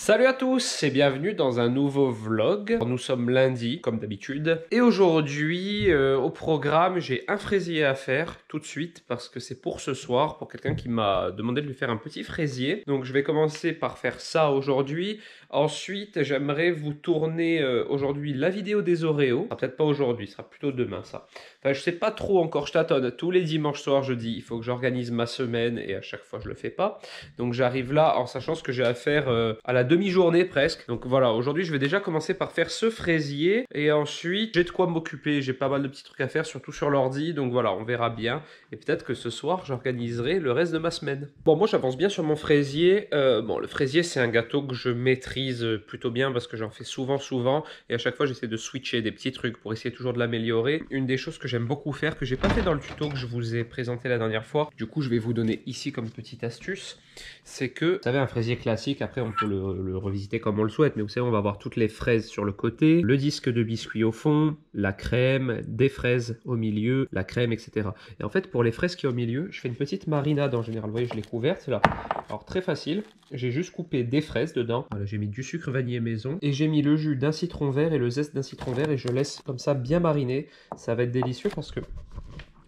Salut à tous et bienvenue dans un nouveau vlog. Nous sommes lundi comme d'habitude et aujourd'hui au programme j'ai un fraisier à faire tout de suite parce que c'est pour ce soir, pour quelqu'un qui m'a demandé de lui faire un petit fraisier. Donc je vais commencer par faire ça aujourd'hui. Ensuite j'aimerais vous tourner aujourd'hui la vidéo des Oreos. Peut-être pas aujourd'hui, ce sera plutôt demain ça. Enfin je sais pas trop encore, je tâtonne. Tous les dimanches soirs je dis il faut que j'organise ma semaine et à chaque fois je le fais pas. Donc j'arrive là en sachant ce que j'ai à faire à la demi-journée presque. Donc voilà, aujourd'hui je vais déjà commencer par faire ce fraisier et ensuite j'ai de quoi m'occuper. J'ai pas mal de petits trucs à faire, surtout sur l'ordi. Donc voilà, on verra bien. Et peut-être que ce soir j'organiserai le reste de ma semaine. Bon, moi j'avance bien sur mon fraisier. Bon, le fraisier c'est un gâteau que je maîtrise plutôt bien parce que j'en fais souvent et à chaque fois j'essaie de switcher des petits trucs pour essayer toujours de l'améliorer. Une des choses que j'aime beaucoup faire, que j'ai pas fait dans le tuto que je vous ai présenté la dernière fois, du coup je vais vous donner ici comme petite astuce, c'est que, vous savez, un fraisier classique, après on peut le revisiter comme on le souhaite, mais vous savez, on va avoir toutes les fraises sur le côté, le disque de biscuit au fond, la crème, des fraises au milieu, la crème, etc. Et en fait, pour les fraises qui est au milieu, je fais une petite marinade en général. Vous voyez, je l'ai couverte, c'est là. Alors, très facile, j'ai juste coupé des fraises dedans. Voilà, j'ai mis du sucre vanillé maison et j'ai mis le jus d'un citron vert et le zeste d'un citron vert et je laisse comme ça bien mariner. Ça va être délicieux parce que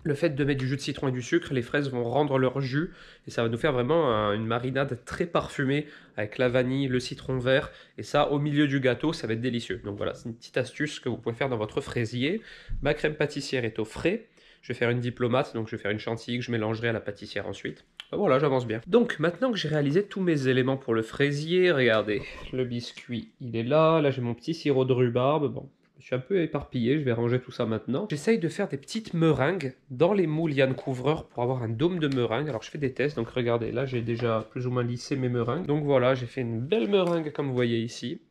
le fait de mettre du jus de citron et du sucre, les fraises vont rendre leur jus et ça va nous faire vraiment une marinade très parfumée avec la vanille, le citron vert et ça au milieu du gâteau, ça va être délicieux. Donc voilà, c'est une petite astuce que vous pouvez faire dans votre fraisier. Ma crème pâtissière est au frais. Je vais faire une diplomate, donc je vais faire une chantilly que je mélangerai à la pâtissière ensuite. Ben voilà, j'avance bien. Donc maintenant que j'ai réalisé tous mes éléments pour le fraisier, regardez, le biscuit il est là, là j'ai mon petit sirop de rhubarbe, bon. Je suis un peu éparpillé, je vais ranger tout ça maintenant. J'essaye de faire des petites meringues dans les moules Yann Couvreur pour avoir un dôme de meringue. Alors je fais des tests, donc regardez, là j'ai déjà plus ou moins lissé mes meringues. Donc voilà, j'ai fait une belle meringue comme vous voyez ici.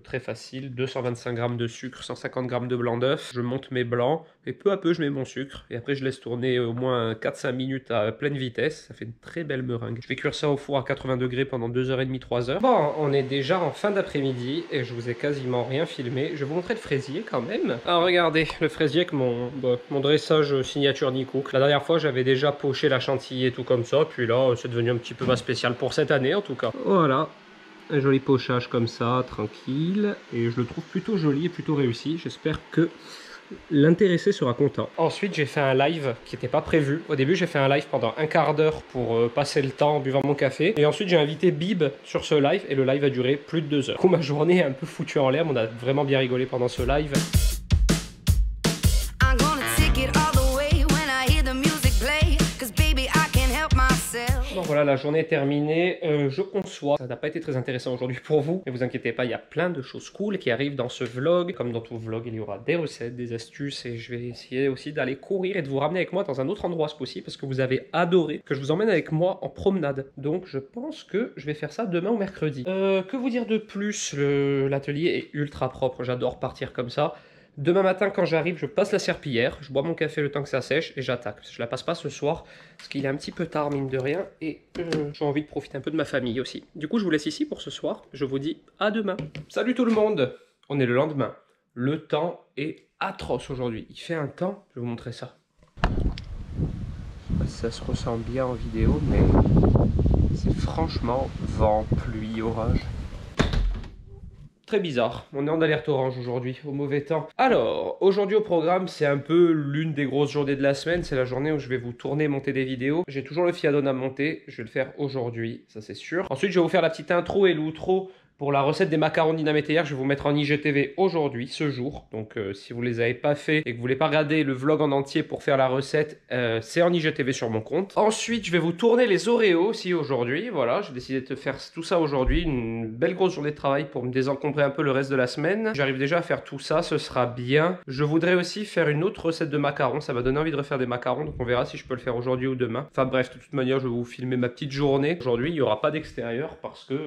Très facile, 225 g de sucre, 150 g de blanc d'œuf. Je monte mes blancs et peu à peu je mets mon sucre. Et après je laisse tourner au moins 4-5 minutes à pleine vitesse. Ça fait une très belle meringue. Je vais cuire ça au four à 80 degrés pendant 2h30, 3h. Bon, on est déjà en fin d'après-midi et je vous ai quasiment rien filmé. Je vais vous montrer le fraisier quand même. Alors regardez, le fraisier avec mon dressage signature Nicook. La dernière fois j'avais déjà poché la chantilly et tout comme ça. Puis là c'est devenu un petit peu ma spéciale pour cette année en tout cas. Voilà. Un joli pochage comme ça, tranquille, et je le trouve plutôt joli et plutôt réussi. J'espère que l'intéressé sera content. Ensuite, j'ai fait un live qui n'était pas prévu. Au début, j'ai fait un live pendant un quart d'heure pour passer le temps en buvant mon café. Et ensuite, j'ai invité Bib sur ce live, et le live a duré plus de 2 heures. Du coup, ma journée est un peu foutue en l'air, mais on a vraiment bien rigolé pendant ce live. Bon voilà, la journée est terminée, je conçois, ça n'a pas été très intéressant aujourd'hui pour vous, mais vous inquiétez pas, il y a plein de choses cool qui arrivent dans ce vlog. Comme dans tout vlog, il y aura des recettes, des astuces, et je vais essayer aussi d'aller courir et de vous ramener avec moi dans un autre endroit ce possible, parce que vous avez adoré que je vous emmène avec moi en promenade. Donc je pense que je vais faire ça demain ou mercredi. Que vous dire de plus, l'atelier est ultra propre, j'adore partir comme ça. Demain matin, quand j'arrive, je passe la serpillière, je bois mon café le temps que ça sèche et j'attaque. Je la passe pas ce soir parce qu'il est un petit peu tard, mine de rien, et j'ai envie de profiter un peu de ma famille aussi. Du coup, je vous laisse ici pour ce soir. Je vous dis à demain. Salut tout le monde! On est le lendemain. Le temps est atroce aujourd'hui. Il fait un temps, je vais vous montrer ça. Je sais pas si ça se ressent bien en vidéo, mais c'est franchement vent, pluie, orage. Très bizarre, on est en alerte orange aujourd'hui, au mauvais temps. Alors, aujourd'hui au programme, c'est un peu l'une des grosses journées de la semaine. C'est la journée où je vais vous tourner, monter des vidéos. J'ai toujours le Fiadone à monter, je vais le faire aujourd'hui, ça c'est sûr. Ensuite, je vais vous faire la petite intro et l'outro pour la recette des macarons dynamite hier. Je vais vous mettre en IGTV aujourd'hui, ce jour. Donc si vous ne les avez pas fait et que vous voulez pas regarder le vlog en entier pour faire la recette, c'est en IGTV sur mon compte. Ensuite, je vais vous tourner les Oreos aussi aujourd'hui. Voilà, j'ai décidé de faire tout ça aujourd'hui. Une belle grosse journée de travail pour me désencombrer un peu le reste de la semaine. J'arrive déjà à faire tout ça, ce sera bien. Je voudrais aussi faire une autre recette de macarons. Ça m'a donné envie de refaire des macarons, donc on verra si je peux le faire aujourd'hui ou demain. Enfin bref, de toute manière, je vais vous filmer ma petite journée. Aujourd'hui, il n'y aura pas d'extérieur parce que...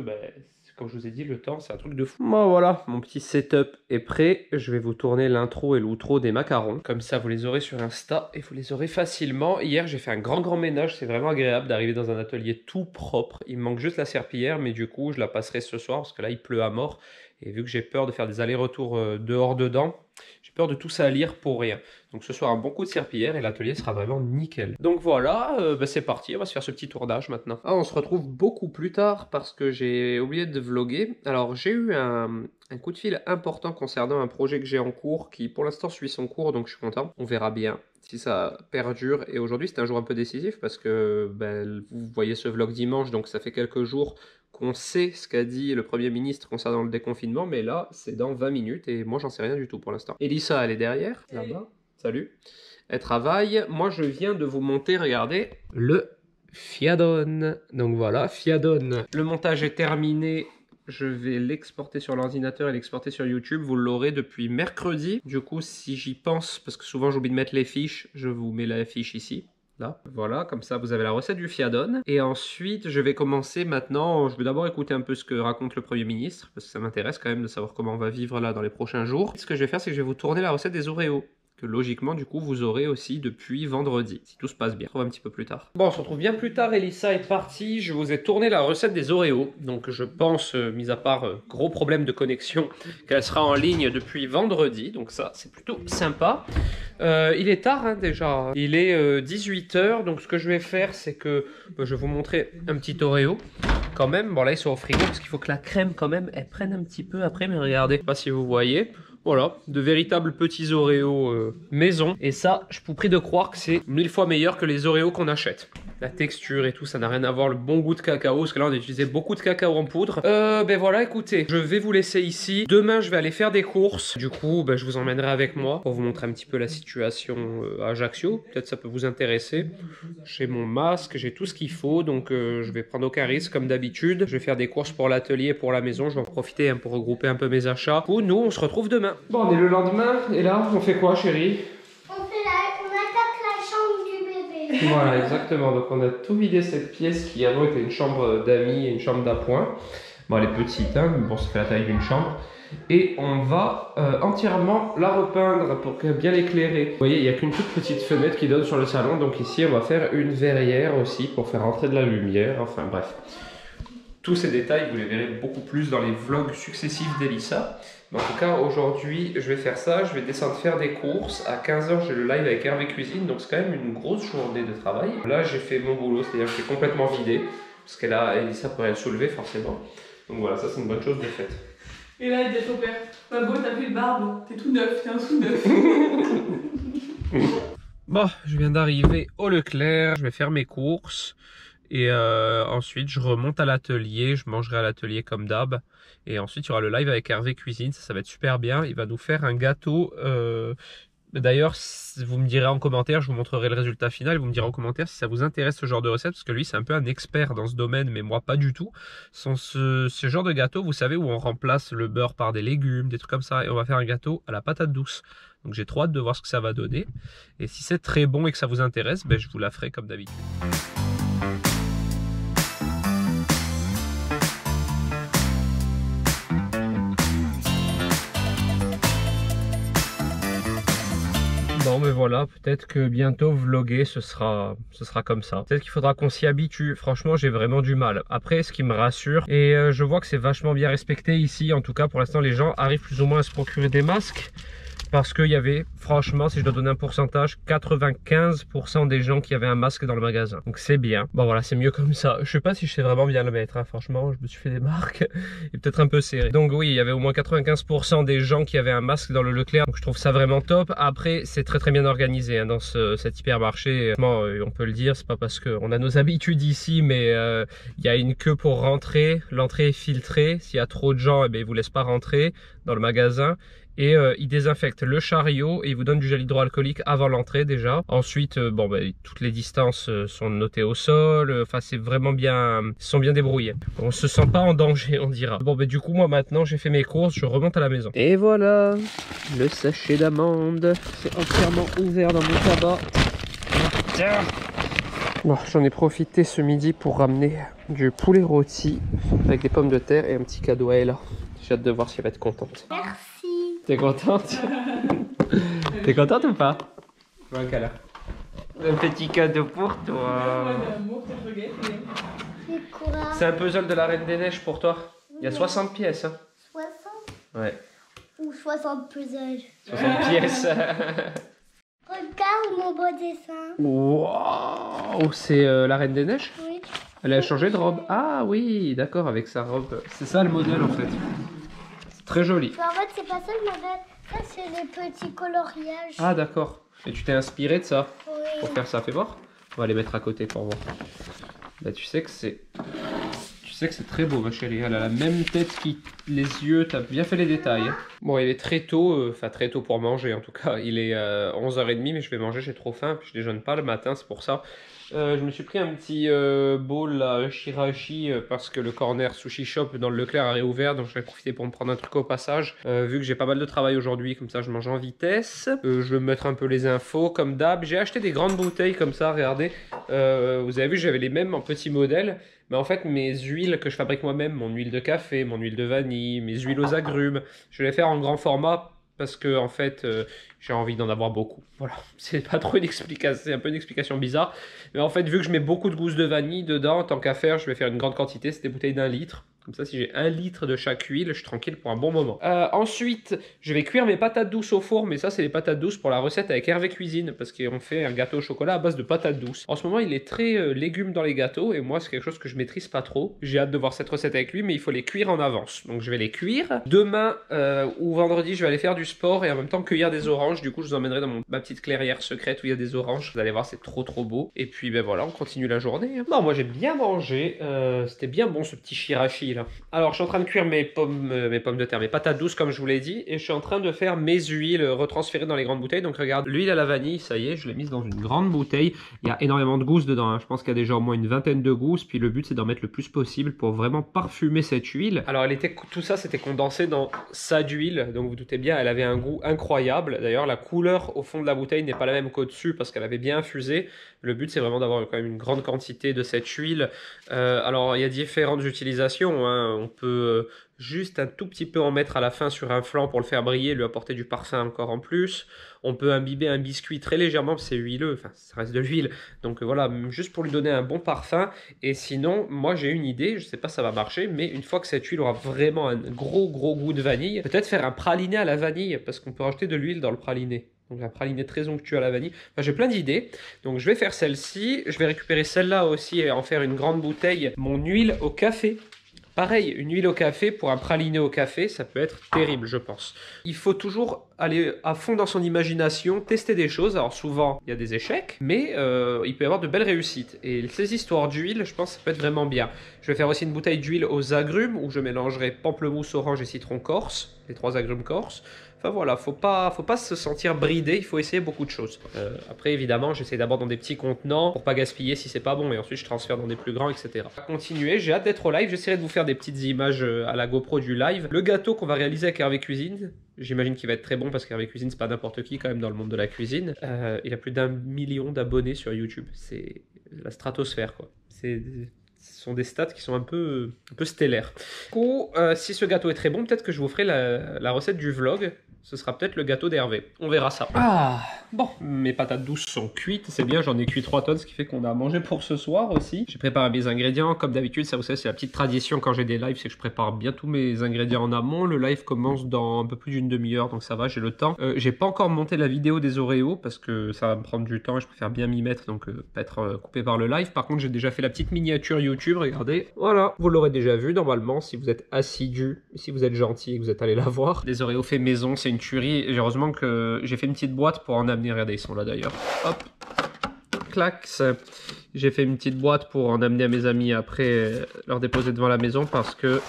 comme je vous ai dit, le temps, c'est un truc de fou. Bon, voilà, mon petit setup est prêt. Je vais vous tourner l'intro et l'outro des macarons. Comme ça, vous les aurez sur Insta et vous les aurez facilement. Hier, j'ai fait un grand ménage. C'est vraiment agréable d'arriver dans un atelier tout propre. Il me manque juste la serpillière, mais du coup, je la passerai ce soir parce que là, il pleut à mort. Et vu que j'ai peur de faire des allers-retours dehors-dedans, J'ai peur de tout salir pour rien. Donc ce soir, un bon coup de serpillière et l'atelier sera vraiment nickel. Donc voilà, c'est parti, on va se faire ce petit tournage maintenant. Ah, on se retrouve beaucoup plus tard parce que j'ai oublié de vlogger. Alors j'ai eu un coup de fil important concernant un projet que j'ai en cours qui pour l'instant suit son cours, donc je suis content. On verra bien si ça perdure. Et aujourd'hui c'est un jour un peu décisif parce que vous voyez ce vlog dimanche, donc ça fait quelques jours qu'on sait ce qu'a dit le Premier ministre concernant le déconfinement, mais là c'est dans 20 minutes et moi j'en sais rien du tout pour l'instant. Elissa elle est derrière, là-bas. Salut. Elle travaille. Moi, je viens de vous monter, regardez, le Fiadone. Donc voilà, Fiadone. Le montage est terminé. Je vais l'exporter sur l'ordinateur et l'exporter sur YouTube. Vous l'aurez depuis mercredi. Du coup, si j'y pense, parce que souvent j'oublie de mettre les fiches, je vous mets la fiche ici. Là, voilà, comme ça vous avez la recette du Fiadone. Et ensuite, je vais commencer maintenant. Je vais d'abord écouter un peu ce que raconte le Premier ministre, parce que ça m'intéresse quand même de savoir comment on va vivre là dans les prochains jours. Ce que je vais faire, c'est que je vais vous tourner la recette des Oreos, que logiquement du coup vous aurez aussi depuis vendredi, si tout se passe bien. On se retrouve un petit peu plus tard. Bon, on se retrouve bien plus tard, Elissa est partie, je vous ai tourné la recette des Oreos, donc je pense, mis à part gros problème de connexion, qu'elle sera en ligne depuis vendredi, donc ça c'est plutôt sympa. Il est tard hein, déjà, il est 18 h, donc ce que je vais faire c'est que je vais vous montrer un petit Oreo. Quand même, bon là ils sont au frigo parce qu'il faut que la crème quand même elle prenne un petit peu après, mais regardez, je sais pas si vous voyez. Voilà, de véritables petits Oreos maison. Et ça, je vous prie de croire que c'est 1000 fois meilleur que les Oreos qu'on achète. La texture et tout, ça n'a rien à voir. Le bon goût de cacao, parce que là on a utilisé beaucoup de cacao en poudre. Ben voilà, écoutez, je vais vous laisser ici. Demain, je vais aller faire des courses. Du coup, je vous emmènerai avec moi pour vous montrer un petit peu la situation à Ajaccio. Peut-être ça peut vous intéresser. J'ai mon masque, j'ai tout ce qu'il faut, donc je vais prendre aucun risque comme d'habitude. Je vais faire des courses pour l'atelier, pour la maison. Je vais en profiter pour regrouper un peu mes achats. Ou nous, on se retrouve demain. Bon, on est le lendemain, et là, on fait quoi, chérie? On attaque la chambre du bébé. Voilà, exactement. Donc, on a tout vidé cette pièce qui avant était une chambre d'amis et une chambre d'appoint. Bon, elle est petite, hein, mais bon, ça fait la taille d'une chambre. Et on va entièrement la repeindre pour bien l'éclairer. Vous voyez, il n'y a qu'une toute petite fenêtre qui donne sur le salon. Donc ici, on va faire une verrière aussi pour faire entrer de la lumière. Enfin, bref. Tous ces détails, vous les verrez beaucoup plus dans les vlogs successifs d'Elissa. Mais en tout cas, aujourd'hui, je vais faire ça. Je vais descendre faire des courses. À 15 h, j'ai le live avec Hervé Cuisine. Donc, c'est quand même une grosse journée de travail. Là, j'ai fait mon boulot, c'est-à-dire que j'ai complètement vidé. Parce qu'elle a Elissa pourrait le soulever, forcément. Donc voilà, ça, c'est une bonne chose de faite. Et là, il dit à ton père, Mabo, t'as plus de barbe, t'es tout neuf, t'es un tout neuf. Bon, je viens d'arriver au Leclerc. Je vais faire mes courses. Et ensuite, je remonte à l'atelier, je mangerai à l'atelier comme d'hab. Et ensuite, il y aura le live avec Hervé Cuisine, ça va être super bien. Il va nous faire un gâteau. D'ailleurs, vous me direz en commentaire, je vous montrerai le résultat final. Vous me direz en commentaire si ça vous intéresse ce genre de recette, parce que lui, c'est un peu un expert dans ce domaine, mais moi, pas du tout. Ce genre de gâteau, vous savez, où on remplace le beurre par des légumes, des trucs comme ça. Et on va faire un gâteau à la patate douce. Donc j'ai trop hâte de voir ce que ça va donner. Et si c'est très bon et que ça vous intéresse, je vous la ferai comme d'habitude. Bon, mais voilà, peut-être que bientôt vlogger ce sera comme ça. Peut-être qu'il faudra qu'on s'y habitue. Franchement, j'ai vraiment du mal. Après, ce qui me rassure, et je vois que c'est vachement bien respecté ici, en tout cas pour l'instant les gens arrivent plus ou moins à se procurer des masques. Parce qu'il y avait, franchement, si je dois donner un pourcentage, 95% des gens qui avaient un masque dans le magasin. Donc c'est bien. Bon voilà, c'est mieux comme ça. Je sais pas si je sais vraiment bien le mettre, hein. Franchement, je me suis fait des marques. Et peut-être un peu serré. Donc oui, il y avait au moins 95% des gens qui avaient un masque dans le Leclerc. Donc je trouve ça vraiment top. Après, c'est très très bien organisé hein, dans cet hypermarché. On peut le dire, c'est pas parce qu'on a nos habitudes ici, mais il y a une queue pour rentrer. L'entrée est filtrée. S'il y a trop de gens, ils vous laissent pas rentrer dans le magasin. Et il désinfecte le chariot et il vous donne du gel hydroalcoolique avant l'entrée déjà. Ensuite, toutes les distances sont notées au sol. Enfin, c'est vraiment bien, ils sont bien débrouillés. On se sent pas en danger, on dira. Bon, du coup, moi maintenant, j'ai fait mes courses, je remonte à la maison. Et voilà, le sachet d'amandes. C'est entièrement ouvert dans mon tabac. Bon, j'en ai profité ce midi pour ramener du poulet rôti avec des pommes de terre et un petit cadeau à Ella. J'ai hâte de voir si elle va être contente. Merci. T'es contente? T'es contente ou pas? Voilà. Un petit cadeau pour toi. C'est un puzzle de la Reine des Neiges pour toi. Il y a 60 pièces. Hein. 60? Ouais. Ou 60 puzzles. 60 pièces. Regarde mon beau dessin. Waouh, c'est la Reine des Neiges? Oui. Elle a changé de robe. Ah oui, d'accord, avec sa robe. C'est ça le modèle en fait. C'est très joli. Mais en fait, c'est pas ça le modèle. Ça, c'est les petits coloriages. Ah d'accord. Et tu t'es inspiré de ça pour Oui. faire ça? Fais voir. On va les mettre à côté pour voir. Bah, tu sais que c'est très beau, ma chérie. Elle a la même tête les yeux. T'as bien fait les détails. Hein. Bon, il est très tôt. Enfin, très tôt pour manger en tout cas. Il est 11h30, mais je vais manger. J'ai trop faim. Puis je déjeune pas le matin, c'est pour ça. Je me suis pris un petit bowl à shirashi parce que le corner sushi shop dans le Leclerc a réouvert, donc je vais profiter pour me prendre un truc au passage. Vu que j'ai pas mal de travail aujourd'hui, comme ça je mange en vitesse. Je vais me mettre un peu les infos comme d'hab. J'ai acheté des grandes bouteilles comme ça, regardez. Vous avez vu, j'avais les mêmes en petits modèles. Mais en fait, mes huiles que je fabrique moi-même, mon huile de café, mon huile de vanille, mes huiles aux agrumes, je vais les faire en grand format. Parce que en fait, j'ai envie d'en avoir beaucoup. Voilà, c'est pas trop une explication, c'est un peu une explication bizarre. Mais en fait, vu que je mets beaucoup de gousses de vanille dedans, tant qu'à faire, je vais faire une grande quantité. C'est des bouteilles d'1 litre. Comme ça, si j'ai 1 litre de chaque huile, je suis tranquille pour un bon moment. Ensuite, je vais cuire mes patates douces au four. Mais ça, c'est les patates douces pour la recette avec Hervé Cuisine. Parce qu'on fait un gâteau au chocolat à base de patates douces. En ce moment, il est très légumes dans les gâteaux. Et moi, c'est quelque chose que je maîtrise pas trop. J'ai hâte de voir cette recette avec lui. Mais il faut les cuire en avance. Donc, je vais les cuire. Demain ou vendredi, je vais aller faire du sport. Et en même temps, cueillir des oranges. Du coup, je vous emmènerai dans ma petite clairière secrète où il y a des oranges. Vous allez voir, c'est trop beau. Et puis, ben voilà, on continue la journée. Non, moi, j'ai bien mangé. C'était bien bon, ce petit shirashi, là. Alors, je suis en train de cuire mes pommes de terre, mes patates douces comme je vous l'ai dit, et je suis en train de faire mes huiles retransférées dans les grandes bouteilles. Donc regarde, l'huile à la vanille, ça y est, je l'ai mise dans une grande bouteille. Il y a énormément de gousses dedans, hein. Je pense qu'il y a déjà au moins une vingtaine de gousses, puis le but c'est d'en mettre le plus possible pour vraiment parfumer cette huile. Alors tout ça c'était condensé dans sa d'huile, donc vous doutez bien, elle avait un goût incroyable. D'ailleurs la couleur au fond de la bouteille n'est pas la même qu'au-dessus parce qu'elle avait bien infusé. Le but c'est vraiment d'avoir quand même une grande quantité de cette huile. Alors il y a différentes utilisations, hein. On peut juste un tout petit peu en mettre à la fin sur un flanc pour le faire briller, lui apporter du parfum encore en plus. On peut imbiber un biscuit très légèrement, c'est huileux, enfin ça reste de l'huile. Donc voilà, juste pour lui donner un bon parfum. Et sinon, moi j'ai une idée, je sais pas si ça va marcher, mais une fois que cette huile aura vraiment un gros goût de vanille, peut-être faire un praliné à la vanille, parce qu'on peut rajouter de l'huile dans le praliné. Donc un praliné très onctueux à la vanille. Enfin, j'ai plein d'idées. Donc je vais faire celle-ci. Je vais récupérer celle-là aussi et en faire une grande bouteille. Mon huile au café. Pareil, une huile au café pour un praliné au café, ça peut être terrible, je pense. Il faut toujours aller à fond dans son imagination, tester des choses. Alors souvent, il y a des échecs, mais il peut y avoir de belles réussites. Et ces histoires d'huile, je pense que ça peut être vraiment bien. Je vais faire aussi une bouteille d'huile aux agrumes, où je mélangerai pamplemousse, orange et citron corse, les 3 agrumes corse. Enfin voilà, faut pas se sentir bridé, il faut essayer beaucoup de choses. Après évidemment, j'essaie d'abord dans des petits contenants pour pas gaspiller si c'est pas bon et ensuite je transfère dans des plus grands, etc. On va continuer, j'ai hâte d'être au live, j'essaierai de vous faire des petites images à la GoPro du live. Le gâteau qu'on va réaliser avec Hervé Cuisine, j'imagine qu'il va être très bon parce qu'Hervé Cuisine c'est pas n'importe qui quand même dans le monde de la cuisine. Il a plus d'1 million d'abonnés sur YouTube, c'est la stratosphère quoi. Ce sont des stats qui sont un peu stellaires. Du coup, si ce gâteau est très bon, peut-être que je vous ferai la recette du vlog. Ce sera peut-être le gâteau d'Hervé. On verra ça. Ah, bon, mes patates douces sont cuites. C'est bien, j'en ai cuit 3 tonnes, ce qui fait qu'on a à manger pour ce soir aussi. J'ai préparé mes ingrédients. Comme d'habitude, ça vous savez, c'est la petite tradition quand j'ai des lives, c'est que je prépare bien tous mes ingrédients en amont. Le live commence dans un peu plus d'une demi-heure, donc ça va, j'ai le temps. J'ai pas encore monté la vidéo des Oreos parce que ça va me prendre du temps et je préfère bien m'y mettre, donc pas être coupé par le live. Par contre, j'ai déjà fait la petite miniature YouTube, regardez. Voilà, vous l'aurez déjà vu normalement si vous êtes assidu, si vous êtes gentil et que vous êtes allé la voir. Les Oreos fait maison, c'est une tuerie. Et heureusement que j'ai fait une petite boîte pour en amener. Regardez, ils sont là d'ailleurs. Hop, clac. J'ai fait une petite boîte pour en amener à mes amis après leur déposer devant la maison parce que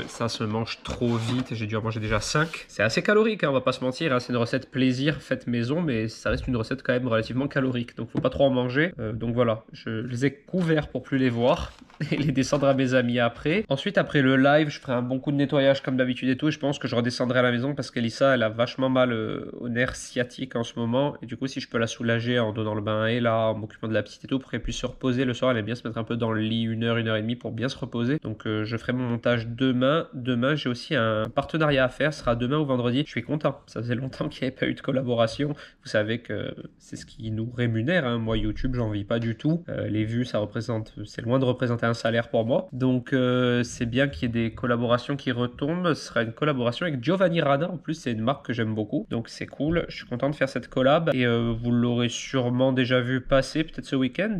ça se mange trop vite. J'ai dû en manger déjà 5. C'est assez calorique, hein, on va pas se mentir. Hein. C'est une recette plaisir faite maison, mais ça reste une recette quand même relativement calorique. Donc faut pas trop en manger. Donc voilà, je les ai couverts pour plus les voir et les descendre à mes amis après. Ensuite, après le live, je ferai un bon coup de nettoyage comme d'habitude et tout. Et je pense que je redescendrai à la maison parce qu'Elissa, elle a vachement mal au nerf sciatique en ce moment. Et du coup, si je peux la soulager en donnant le bain à elle, en m'occupant de la petite et tout, pour qu'elle puisse se reposer le soir, elle aime bien se mettre un peu dans le lit 1 heure, 1 heure et demie pour bien se reposer. Donc je ferai mon montage demain. Demain, j'ai aussi un partenariat à faire. Ce sera demain ou vendredi. Je suis content. Ça faisait longtemps qu'il n'y avait pas eu de collaboration. Vous savez que c'est ce qui nous rémunère. Hein. Moi, YouTube, j'en vis pas du tout. Les vues, ça représente, c'est loin de représenter un salaire pour moi. Donc c'est bien qu'il y ait des collaborations qui retombent. Ce sera une collaboration avec Giovanni Rana. En plus, c'est une marque que j'aime beaucoup. Donc c'est cool. Je suis content de faire cette collab. Et vous l'aurez sûrement déjà vu passer, peut-être ce week-end.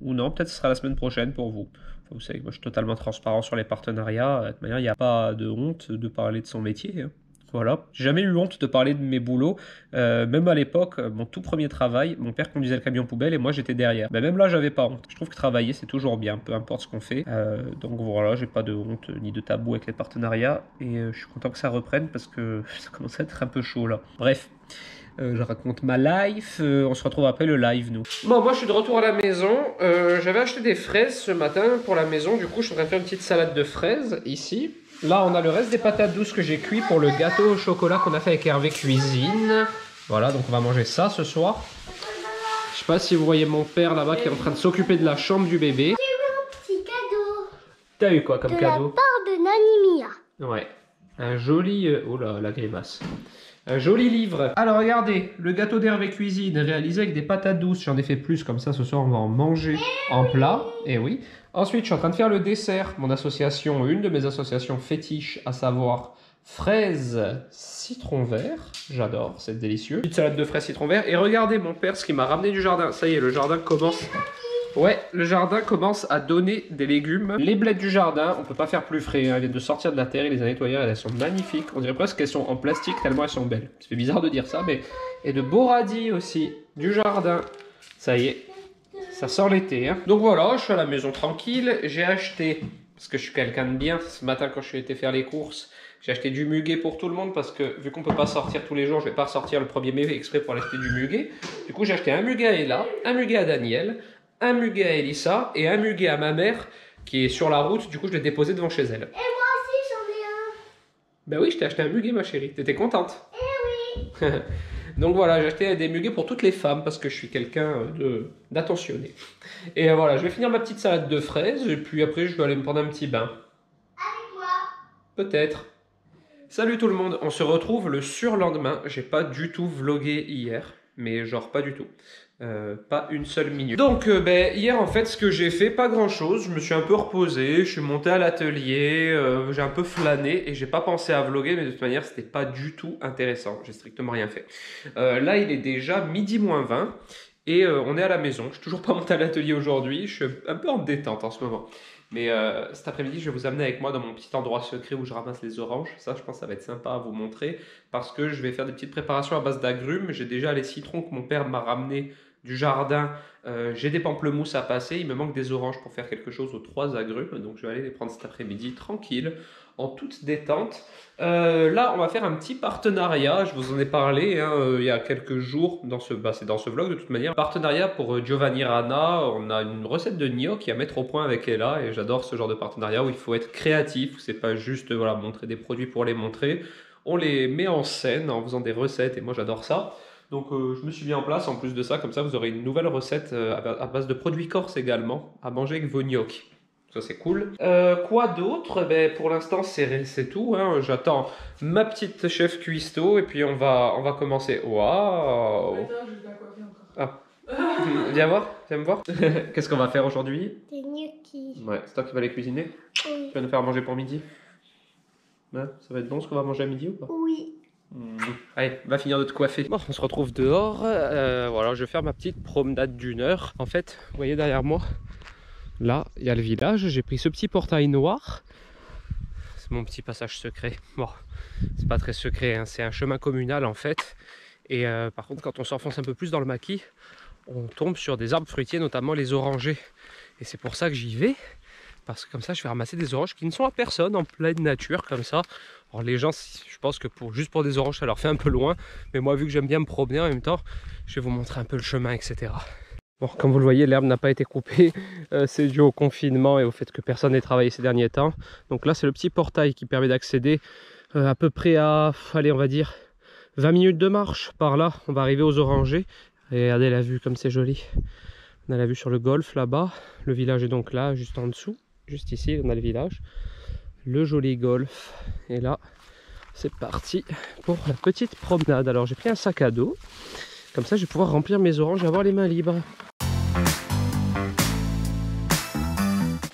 Ou non, peut-être ce sera la semaine prochaine pour vous. Enfin, vous savez que moi je suis totalement transparent sur les partenariats. De toute manière, il n'y a pas de honte de parler de son métier. Hein. Voilà, j'ai jamais eu honte de parler de mes boulots, même à l'époque, mon tout premier travail, mon père conduisait le camion poubelle et moi j'étais derrière. Mais même là, j'avais pas honte. Je trouve que travailler c'est toujours bien, peu importe ce qu'on fait. Donc voilà, j'ai pas de honte ni de tabou avec les partenariats et je suis content que ça reprenne parce que ça commence à être un peu chaud là. Bref. Je raconte ma life, on se retrouve après le live nous. Bon, moi je suis de retour à la maison, j'avais acheté des fraises ce matin pour la maison, du coup je suis en train de faire une petite salade de fraises ici. Là on a le reste des patates douces que j'ai cuit pour le gâteau au chocolat qu'on a fait avec Hervé Cuisine. Voilà, donc on va manger ça ce soir. Je sais pas si vous voyez mon père là-bas qui est en train de s'occuper de la chambre du bébé. J'ai eu un petit cadeau. T'as eu quoi comme cadeau? De la part de Nanimia. Ouais, un joli... oh là, la grimace. Un joli livre. Alors regardez, le gâteau d'Hervé Cuisine réalisé avec des patates douces. J'en ai fait plus, comme ça ce soir on va en manger en plat. Et oui. Ensuite je suis en train de faire le dessert. Mon association, une de mes associations fétiches, à savoir fraises citron vert. J'adore, c'est délicieux. Petite salade de fraises citron vert. Et regardez mon père ce qu'il m'a ramené du jardin. Ça y est, le jardin commence... Ouais, le jardin commence à donner des légumes. Les blettes du jardin, on peut pas faire plus frais. Hein. Elles viennent de sortir de la terre, il les a nettoyées, elles sont magnifiques. On dirait presque qu'elles sont en plastique tellement elles sont belles. Ça fait bizarre de dire ça, mais... Et de beaux radis aussi, du jardin. Ça y est, ça sort l'été. Hein. Donc voilà, je suis à la maison tranquille. J'ai acheté, parce que je suis quelqu'un de bien, ce matin quand je suis été faire les courses, j'ai acheté du muguet pour tout le monde parce que vu qu'on peut pas sortir tous les jours, je vais pas ressortir le 1er mai exprès pour aller acheter du muguet. Du coup, j'ai acheté un muguet à Ella, un muguet à Daniel, un muguet à Elissa et un muguet à ma mère qui est sur la route. Du coup, je l'ai déposé devant chez elle. Et moi aussi, j'en ai un. Ben oui, je t'ai acheté un muguet, ma chérie. T'étais contente? Eh oui. Donc voilà, j'ai acheté des muguets pour toutes les femmes parce que je suis quelqu'un d'attentionné. Et voilà, je vais finir ma petite salade de fraises et puis après, je vais aller me prendre un petit bain. Avec moi. Peut-être. Salut tout le monde, on se retrouve le surlendemain. J'ai pas du tout vlogué hier, mais genre pas du tout. Pas une seule minute. Donc hier en fait ce que j'ai fait, pas grand chose, je me suis un peu reposé, je suis monté à l'atelier, j'ai un peu flâné et j'ai pas pensé à vlogger, mais de toute manière c'était pas du tout intéressant, j'ai strictement rien fait. Là il est déjà midi moins 20 et on est à la maison, je suis toujours pas monté à l'atelier aujourd'hui, je suis un peu en détente en ce moment. Mais cet après-midi, je vais vous amener avec moi dans mon petit endroit secret où je ramasse les oranges. Ça, je pense que ça va être sympa à vous montrer parce que je vais faire des petites préparations à base d'agrumes. J'ai déjà les citrons que mon père m'a ramenés du jardin. J'ai des pamplemousses à passer. Il me manque des oranges pour faire quelque chose aux 3 agrumes. Donc, je vais aller les prendre cet après-midi tranquille, en toute détente. Là, on va faire un petit partenariat. Je vous en ai parlé il y a quelques jours. C'est dans ce vlog de toute manière. Partenariat pour Giovanni Rana. On a une recette de gnocchi à mettre au point avec Ella. Et j'adore ce genre de partenariat où il faut être créatif. C'est pas juste voilà, montrer des produits pour les montrer. On les met en scène en faisant des recettes. Et moi, j'adore ça. Donc je me suis mis en place en plus de ça. Comme ça, vous aurez une nouvelle recette à base de produits corses également à manger avec vos gnocchis. Ça c'est cool. Quoi d'autre? Pour l'instant c'est tout. Hein. J'attends ma petite chef cuistot et puis on va commencer. Waouh! Attends, je vais pas coiffer encore. Ah. Viens voir, viens me voir. Qu'est-ce qu'on va faire aujourd'hui? Des gnocchis. Ouais, c'est toi qui vas les cuisiner? Oui. Tu vas nous faire manger pour midi? Ouais, ça va être bon ce qu'on va manger à midi ou pas? Oui. Allez, va finir de te coiffer. Bon, on se retrouve dehors. Voilà, je vais faire ma petite promenade d'1 heure. En fait, vous voyez derrière moi, là, il y a le village. J'ai pris ce petit portail noir. C'est mon petit passage secret. Bon, c'est pas très secret, hein. C'est un chemin communal en fait. Et par contre, quand on s'enfonce un peu plus dans le maquis, on tombe sur des arbres fruitiers, notamment les orangers. Et c'est pour ça que j'y vais. Parce que comme ça, je vais ramasser des oranges qui ne sont à personne, en pleine nature, comme ça. Alors les gens, je pense que juste pour des oranges, ça leur fait un peu loin. Mais moi, vu que j'aime bien me promener en même temps, je vais vous montrer un peu le chemin, etc. Bon, comme vous le voyez, l'herbe n'a pas été coupée. C'est dû au confinement et au fait que personne n'ait travaillé ces derniers temps. Donc là, c'est le petit portail qui permet d'accéder à peu près à, allez, on va dire, 20 minutes de marche. Par là, on va arriver aux orangers. Et regardez la vue, comme c'est joli. On a la vue sur le golfe là-bas. Le village est donc là, juste en dessous. Juste ici, on a le village. Le joli golfe. Et là, c'est parti pour la petite promenade. Alors, j'ai pris un sac à dos. Comme ça, je vais pouvoir remplir mes oranges et avoir les mains libres.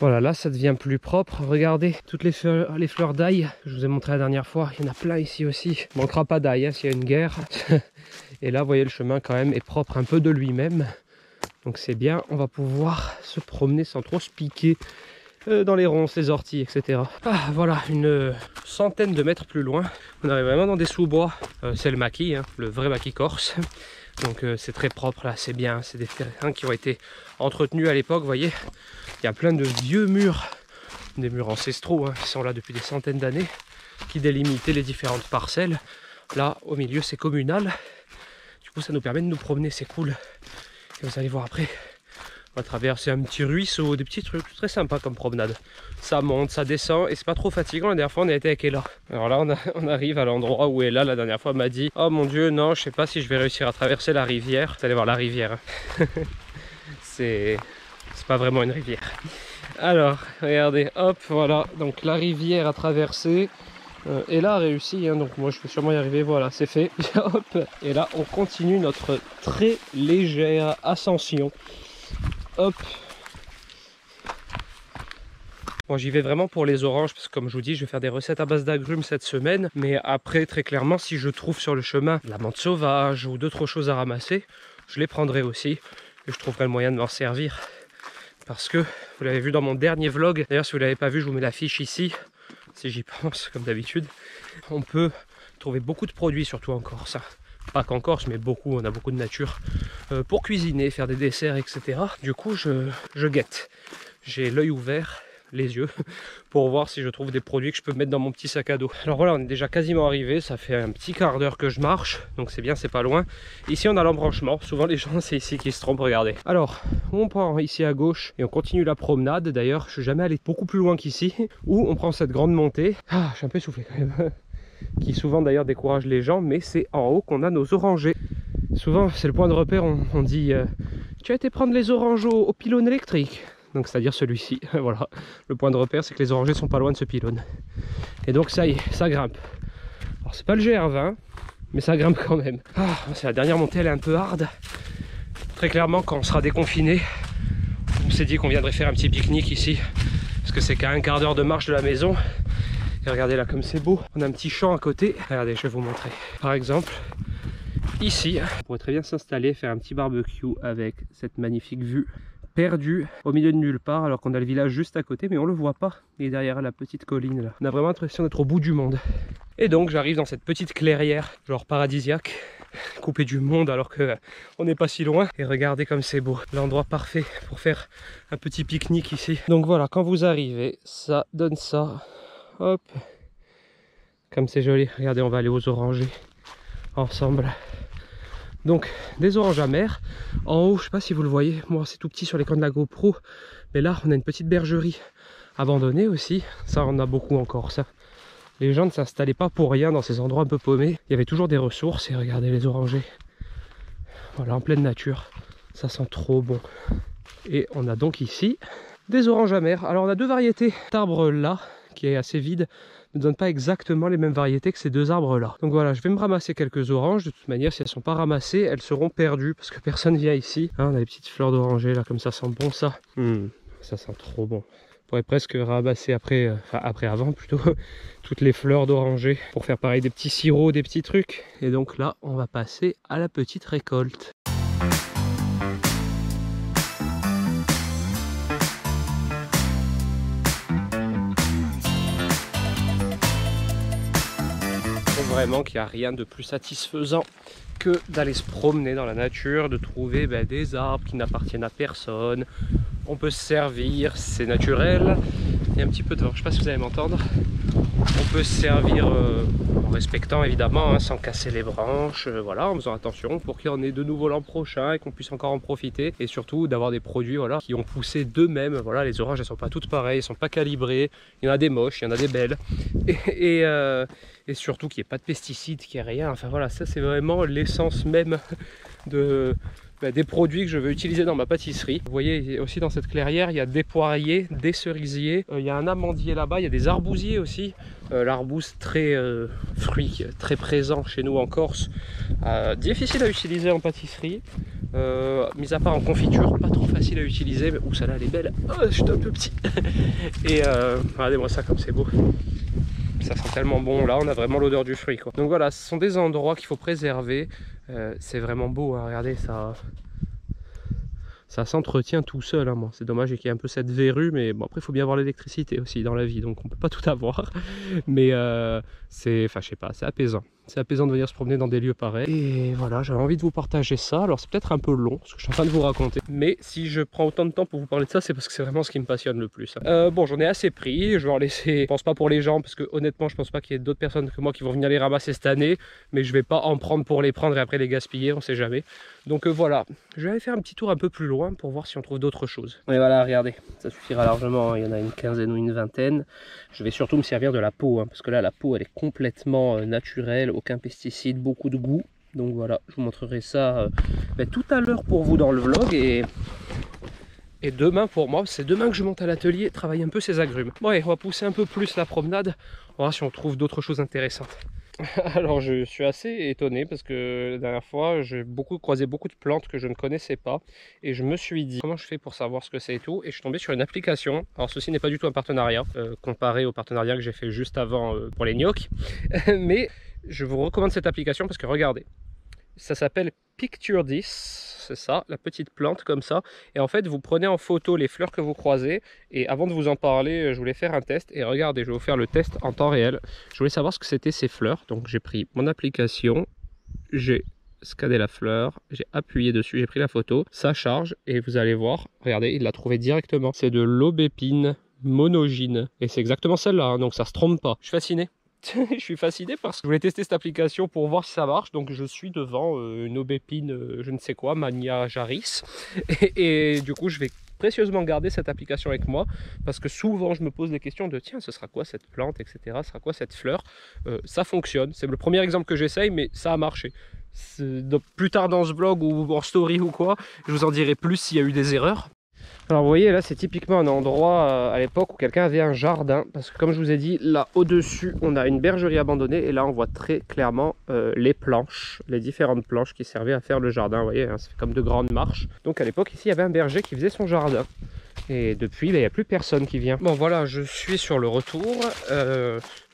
Voilà, là ça devient plus propre. Regardez toutes les fleurs d'ail que je vous ai montré la dernière fois. Il y en a plein ici aussi. Il ne manquera pas d'ail hein, s'il y a une guerre. Et là, vous voyez, le chemin quand même est propre un peu de lui-même. Donc c'est bien, on va pouvoir se promener sans trop se piquer dans les ronces, les orties, etc. Ah, voilà, une centaine de mètres plus loin, on arrive vraiment dans des sous-bois. C'est le maquis, hein, le vrai maquis corse. Donc c'est très propre là, c'est bien. C'est des terrains qui ont été entretenus à l'époque, vous voyez. Il y a plein de vieux murs, des murs ancestraux, hein, qui sont là depuis des centaines d'années, qui délimitaient les différentes parcelles. Là, au milieu, c'est communal. Du coup, ça nous permet de nous promener, c'est cool. Et vous allez voir après, on va traverser un petit ruisseau, des petits trucs très sympas comme promenade. Ça monte, ça descend et c'est pas trop fatigant. La dernière fois, on a été avec Ella. Alors là, on arrive à l'endroit où Ella, la dernière fois, m'a dit « Oh mon Dieu, non, je sais pas si je vais réussir à traverser la rivière. » Vous allez voir la rivière. C'est pas vraiment une rivière. Alors, regardez, hop, voilà. Donc la rivière à traverser. Et là a réussi, hein, donc moi je vais sûrement y arriver, voilà, c'est fait. Hop. Et là on continue notre très légère ascension. Hop. Bon, j'y vais vraiment pour les oranges parce que comme je vous dis, je vais faire des recettes à base d'agrumes cette semaine. Mais après, très clairement, si je trouve sur le chemin de la menthe sauvage ou d'autres choses à ramasser, je les prendrai aussi. Et je trouverai le moyen de m'en servir. Parce que, vous l'avez vu dans mon dernier vlog, d'ailleurs si vous ne l'avez pas vu, je vous mets la fiche ici. Si j'y pense, comme d'habitude, on peut trouver beaucoup de produits, surtout en Corse. Pas qu'en Corse, mais beaucoup, on a beaucoup de nature pour cuisiner, faire des desserts, etc. Du coup, je guette. J'ai l'œil ouvert, les yeux, pour voir si je trouve des produits que je peux mettre dans mon petit sac à dos. Alors voilà, on est déjà quasiment arrivé, ça fait un petit quart d'heure que je marche, donc c'est bien, c'est pas loin. Ici, on a l'embranchement, souvent les gens, c'est ici qu'ils se trompent, regardez. Alors, on prend ici à gauche et on continue la promenade. D'ailleurs, je suis jamais allé beaucoup plus loin qu'ici, où on prend cette grande montée. Ah, je suis un peu essoufflé quand même. Qui souvent d'ailleurs décourage les gens, mais c'est en haut qu'on a nos orangers. Souvent, c'est le point de repère, on dit tu as été prendre les oranges au pylône électrique. Donc c'est-à-dire celui-ci, voilà. Le point de repère, c'est que les orangers sont pas loin de ce pylône. Et donc ça y est, ça grimpe. Alors c'est pas le GR20, mais ça grimpe quand même. Ah, c'est la dernière montée, elle est un peu hard. Très clairement, quand on sera déconfiné, on s'est dit qu'on viendrait faire un petit pique-nique ici. Parce que c'est qu'à un quart d'heure de marche de la maison. Et regardez là comme c'est beau. On a un petit champ à côté. Regardez, je vais vous montrer. Par exemple, ici, on pourrait très bien s'installer, faire un petit barbecue avec cette magnifique vue. Perdu au milieu de nulle part alors qu'on a le village juste à côté mais on le voit pas, il est derrière la petite colline là. On a vraiment l'impression d'être au bout du monde. Et donc j'arrive dans cette petite clairière genre paradisiaque, coupée du monde alors que on n'est pas si loin. Et regardez comme c'est beau, l'endroit parfait pour faire un petit pique-nique ici. Donc voilà, quand vous arrivez, ça donne ça. Hop, comme c'est joli. Regardez, on va aller aux orangers ensemble. Donc des oranges amères. En haut, je sais pas si vous le voyez, moi c'est tout petit sur l'écran de la GoPro, mais là on a une petite bergerie abandonnée aussi. Ça on a beaucoup encore ça. Les gens ne s'installaient pas pour rien dans ces endroits un peu paumés. Il y avait toujours des ressources et regardez les orangers. Voilà, en pleine nature. Ça sent trop bon. Et on a donc ici des oranges amères. Alors on a deux variétés. Cet arbre là, qui est assez vide, ne donne pas exactement les mêmes variétés que ces deux arbres là. Donc voilà, je vais me ramasser quelques oranges. De toute manière, si elles ne sont pas ramassées, elles seront perdues parce que personne vient ici. Hein, on a des petites fleurs d'oranger là, comme ça sent bon ça. Ça sent trop bon. On pourrait presque ramasser avant plutôt, toutes les fleurs d'oranger pour faire pareil des petits sirops, des petits trucs. Et donc là, on va passer à la petite récolte. Vraiment qu'il n'y a rien de plus satisfaisant que d'aller se promener dans la nature, de trouver des arbres qui n'appartiennent à personne. On peut se servir, c'est naturel. Il y a un petit peu de vent, je ne sais pas si vous allez m'entendre. On peut se servir en respectant évidemment, hein, sans casser les branches, voilà, en faisant attention pour qu'il y en ait de nouveau l'an prochain et qu'on puisse encore en profiter. Et surtout d'avoir des produits voilà, qui ont poussé d'eux-mêmes. Voilà, les oranges elles sont pas toutes pareilles, elles sont pas calibrées. Il y en a des moches, il y en a des belles. Et surtout qu'il n'y ait pas de pesticides, qu'il n'y ait rien. Enfin voilà, ça c'est vraiment l'essence même des produits que je veux utiliser dans ma pâtisserie. Vous voyez aussi dans cette clairière, il y a des poiriers, des cerisiers, il y a un amandier là-bas, il y a des arbousiers aussi. L'arbouse très fruit, très présent chez nous en Corse. Difficile à utiliser en pâtisserie. Mis à part en confiture, pas trop facile à utiliser, mais ouh, celle-là elle est belle. Oh, je suis un peu petit. Et regardez-moi ça comme c'est beau. Ça sent tellement bon, là on a vraiment l'odeur du fruit quoi. Donc voilà, ce sont des endroits qu'il faut préserver. C'est vraiment beau, hein. Regardez ça s'entretient tout seul, hein, moi. C'est dommage qu'il y ait un peu cette verrue, mais bon, après il faut bien avoir l'électricité aussi dans la vie, donc on peut pas tout avoir. Mais c'est, enfin je sais pas, c'est apaisant. C'est apaisant de venir se promener dans des lieux pareils. Et voilà, j'avais envie de vous partager ça. Alors c'est peut-être un peu long, ce que je suis en train de vous raconter. Mais si je prends autant de temps pour vous parler de ça, c'est parce que c'est vraiment ce qui me passionne le plus. Bon, j'en ai assez pris. Je vais en laisser, je pense pas pour les gens, parce que honnêtement, je pense pas qu'il y ait d'autres personnes que moi qui vont venir les ramasser cette année. Mais je vais pas en prendre pour les prendre et après les gaspiller, on sait jamais. Donc voilà, je vais aller faire un petit tour un peu plus loin pour voir si on trouve d'autres choses. Et voilà, regardez, ça suffira largement, hein. Il y en a une quinzaine ou une vingtaine. Je vais surtout me servir de la peau, hein, parce que là, la peau, elle est complètement naturelle, aucun pesticide, beaucoup de goût. Donc voilà, je vous montrerai ça tout à l'heure pour vous dans le vlog. Et demain pour moi, c'est demain que je monte à l'atelier, travailler un peu ces agrumes. Bon, allez, on va pousser un peu plus la promenade, on va voir si on trouve d'autres choses intéressantes. Alors je suis assez étonné parce que la dernière fois j'ai croisé beaucoup de plantes que je ne connaissais pas et je me suis dit comment je fais pour savoir ce que c'est et tout, et je suis tombé sur une application. Alors ceci n'est pas du tout un partenariat comparé au partenariat que j'ai fait juste avant pour les gnocchis mais je vous recommande cette application parce que regardez, ça s'appelle Picture This. C'est ça, la petite plante comme ça. Et en fait, vous prenez en photo les fleurs que vous croisez. Et avant de vous en parler, je voulais faire un test. Et regardez, je vais vous faire le test en temps réel. Je voulais savoir ce que c'était ces fleurs. Donc j'ai pris mon application, j'ai scanné la fleur, j'ai appuyé dessus, j'ai pris la photo. Ça charge et vous allez voir, regardez, il l'a trouvé directement. C'est de l'aubépine monogyne. Et c'est exactement celle-là, hein, donc ça se trompe pas. Je suis fasciné. Je suis fasciné parce que je voulais tester cette application pour voir si ça marche. Donc je suis devant une aubépine, je ne sais quoi, Magniajaris. Et du coup je vais précieusement garder cette application avec moi parce que souvent je me pose des questions de tiens, ce sera quoi cette plante, etc. Ce sera quoi cette fleur. Ça fonctionne, c'est le premier exemple que j'essaye, mais ça a marché. Donc, plus tard dans ce vlog ou en story ou quoi, je vous en dirai plus s'il y a eu des erreurs. Alors vous voyez là, c'est typiquement un endroit à l'époque où quelqu'un avait un jardin, parce que comme je vous ai dit, là au-dessus on a une bergerie abandonnée et là on voit très clairement les planches, les différentes planches qui servaient à faire le jardin. Vous voyez, hein, ça fait comme de grandes marches. Donc à l'époque ici il y avait un berger qui faisait son jardin. Et depuis, il n'y a plus personne qui vient. Bon voilà, je suis sur le retour.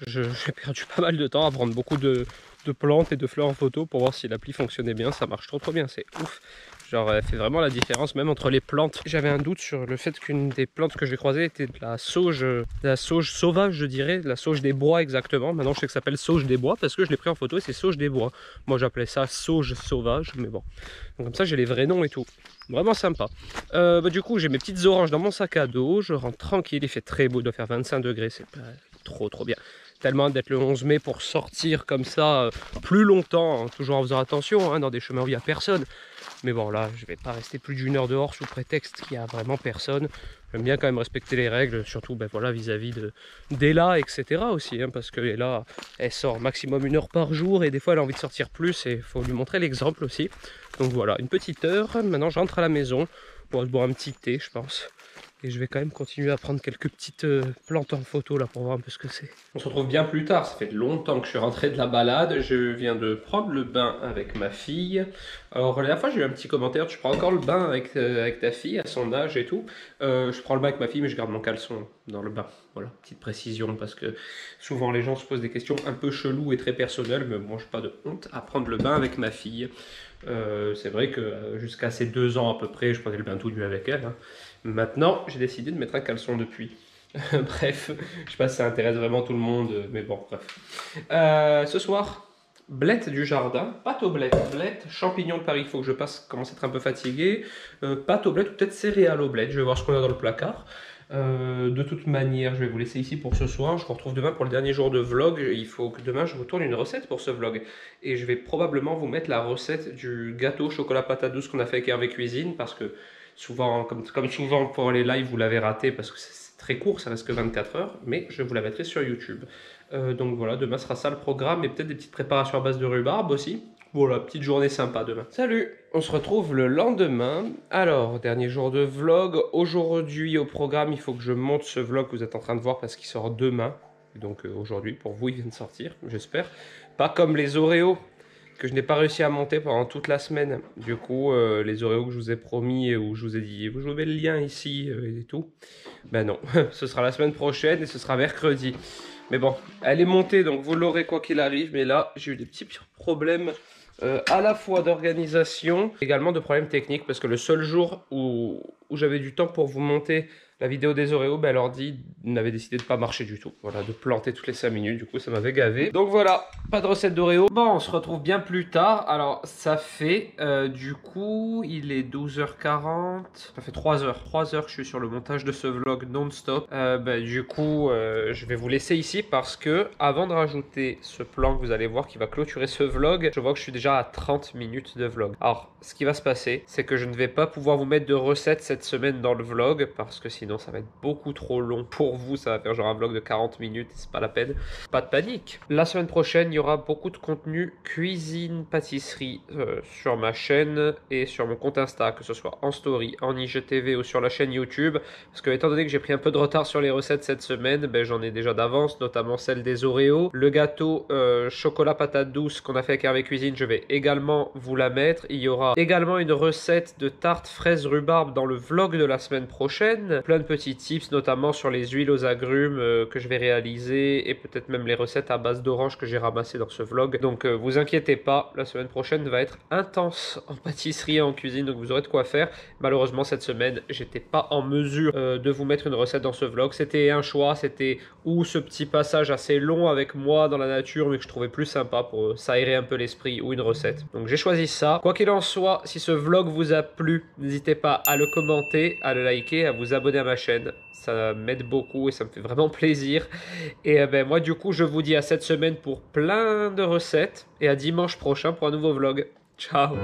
J'ai perdu pas mal de temps à prendre beaucoup de plantes et de fleurs en photo pour voir si l'appli fonctionnait bien. Ça marche trop bien, c'est ouf. Genre, elle fait vraiment la différence même entre les plantes. J'avais un doute sur le fait qu'une des plantes que j'ai croisées était de la sauge sauvage, je dirais, de la sauge des bois exactement. Maintenant, je sais que ça s'appelle sauge des bois parce que je l'ai pris en photo et c'est sauge des bois. Moi, j'appelais ça sauge sauvage, mais bon. Donc, comme ça, j'ai les vrais noms et tout. Vraiment sympa. Du coup, j'ai mes petites oranges dans mon sac à dos. Je rentre tranquille, il fait très beau, il doit faire 25 degrés, c'est trop bien. Tellement d'être le 11 mai pour sortir comme ça plus longtemps, hein, toujours en faisant attention, hein, dans des chemins où il n'y a personne. Mais bon, là, je vais pas rester plus d'une heure dehors sous prétexte qu'il n'y a vraiment personne. J'aime bien quand même respecter les règles, surtout voilà, vis-à-vis d'Ella, etc. aussi, hein, parce que Ella, elle sort maximum 1 heure par jour et des fois elle a envie de sortir plus et il faut lui montrer l'exemple aussi. Donc voilà, une petite heure. Maintenant, j'entre à la maison pour se boire un petit thé, je pense. Et je vais quand même continuer à prendre quelques petites plantes en photo là pour voir un peu ce que c'est. On se retrouve bien plus tard, ça fait longtemps que je suis rentré de la balade. Je viens de prendre le bain avec ma fille. Alors la dernière fois j'ai eu un petit commentaire, tu prends encore le bain avec ta fille à son âge et tout. Je prends le bain avec ma fille mais je garde mon caleçon dans le bain. Voilà, petite précision parce que souvent les gens se posent des questions un peu cheloues et très personnelles. Mais moi je n'ai pas de honte à prendre le bain avec ma fille. C'est vrai que jusqu'à ses 2 ans à peu près, je prenais le bain tout nu avec elle. Hein. Maintenant, j'ai décidé de mettre un caleçon depuis. Bref, je sais pas si ça intéresse vraiment tout le monde, mais bon, bref. Ce soir, blettes du jardin, pâte aux blettes, champignons de Paris, il faut que je commence à être un peu fatigué. Pâte aux blettes ou peut-être céréales aux blettes, je vais voir ce qu'on a dans le placard. De toute manière, je vais vous laisser ici pour ce soir. Je vous retrouve demain pour le dernier jour de vlog. Il faut que demain je vous tourne une recette pour ce vlog. Et je vais probablement vous mettre la recette du gâteau chocolat patate douce qu'on a fait avec Hervé Cuisine. Parce que souvent, comme souvent pour les lives, vous l'avez raté parce que c'est très court, ça reste que 24 heures. Mais je vous la mettrai sur YouTube. Donc voilà, demain sera ça le programme. Et peut-être des petites préparations à base de rhubarbe aussi. Voilà, petite journée sympa demain. Salut! On se retrouve le lendemain. Alors, dernier jour de vlog. Aujourd'hui au programme, il faut que je monte ce vlog que vous êtes en train de voir parce qu'il sort demain. Donc aujourd'hui, pour vous, il vient de sortir, j'espère. Pas comme les Oreos que je n'ai pas réussi à monter pendant toute la semaine. Du coup, les Oreos que je vous ai promis et où je vous ai dit, vous mets le lien ici et tout. Ben non, ce sera la semaine prochaine et ce sera mercredi. Mais bon, elle est montée, donc vous l'aurez quoi qu'il arrive. Mais là, j'ai eu des petits problèmes à la fois d'organisation, également de problèmes techniques, parce que le seul jour où j'avais du temps pour vous monter la vidéo des Oreos, ben l'ordi n'avait décidé de pas marcher du tout. Voilà, de planter toutes les 5 minutes, du coup ça m'avait gavé. Donc voilà, pas de recette d'Oreos. Bon, on se retrouve bien plus tard. Alors ça fait, du coup, il est 12h40. Ça fait 3h. 3h que je suis sur le montage de ce vlog non-stop. Du coup, je vais vous laisser ici parce que, avant de rajouter ce plan que vous allez voir qui va clôturer ce vlog, je vois que je suis déjà à 30 minutes de vlog. Alors, ce qui va se passer, c'est que je ne vais pas pouvoir vous mettre de recettes cette semaine dans le vlog parce que sinon ça va être beaucoup trop long pour vous. Ça va faire genre un vlog de 40 minutes et c'est pas la peine. Pas de panique. La semaine prochaine, il y aura beaucoup de contenu cuisine, pâtisserie sur ma chaîne et sur mon compte Insta, que ce soit en story, en IGTV ou sur la chaîne YouTube. Parce que étant donné que j'ai pris un peu de retard sur les recettes cette semaine, ben, j'en ai déjà d'avance, notamment celle des Oreos. Le gâteau chocolat patate douce qu'on a fait avec Hervé Cuisine, je vais également vous la mettre. Il y aura également une recette de tarte fraise rhubarbe dans le vlog de la semaine prochaine. Plein de petits tips, notamment sur les huiles aux agrumes que je vais réaliser et peut-être même les recettes à base d'orange que j'ai ramassées dans ce vlog. Donc vous inquiétez pas, la semaine prochaine va être intense en pâtisserie et en cuisine, donc vous aurez de quoi faire. Malheureusement cette semaine, j'étais pas en mesure de vous mettre une recette dans ce vlog. C'était un choix, c'était ou ce petit passage assez long avec moi dans la nature mais que je trouvais plus sympa pour s'aérer un peu l'esprit, ou une recette. Donc j'ai choisi ça. Quoi qu'il en soit, si ce vlog vous a plu, n'hésitez pas à le commenter, à le liker, à vous abonner à ma chaîne. Ça m'aide beaucoup et ça me fait vraiment plaisir. Et moi du coup je vous dis à cette semaine pour plein de recettes et à dimanche prochain pour un nouveau vlog. Ciao!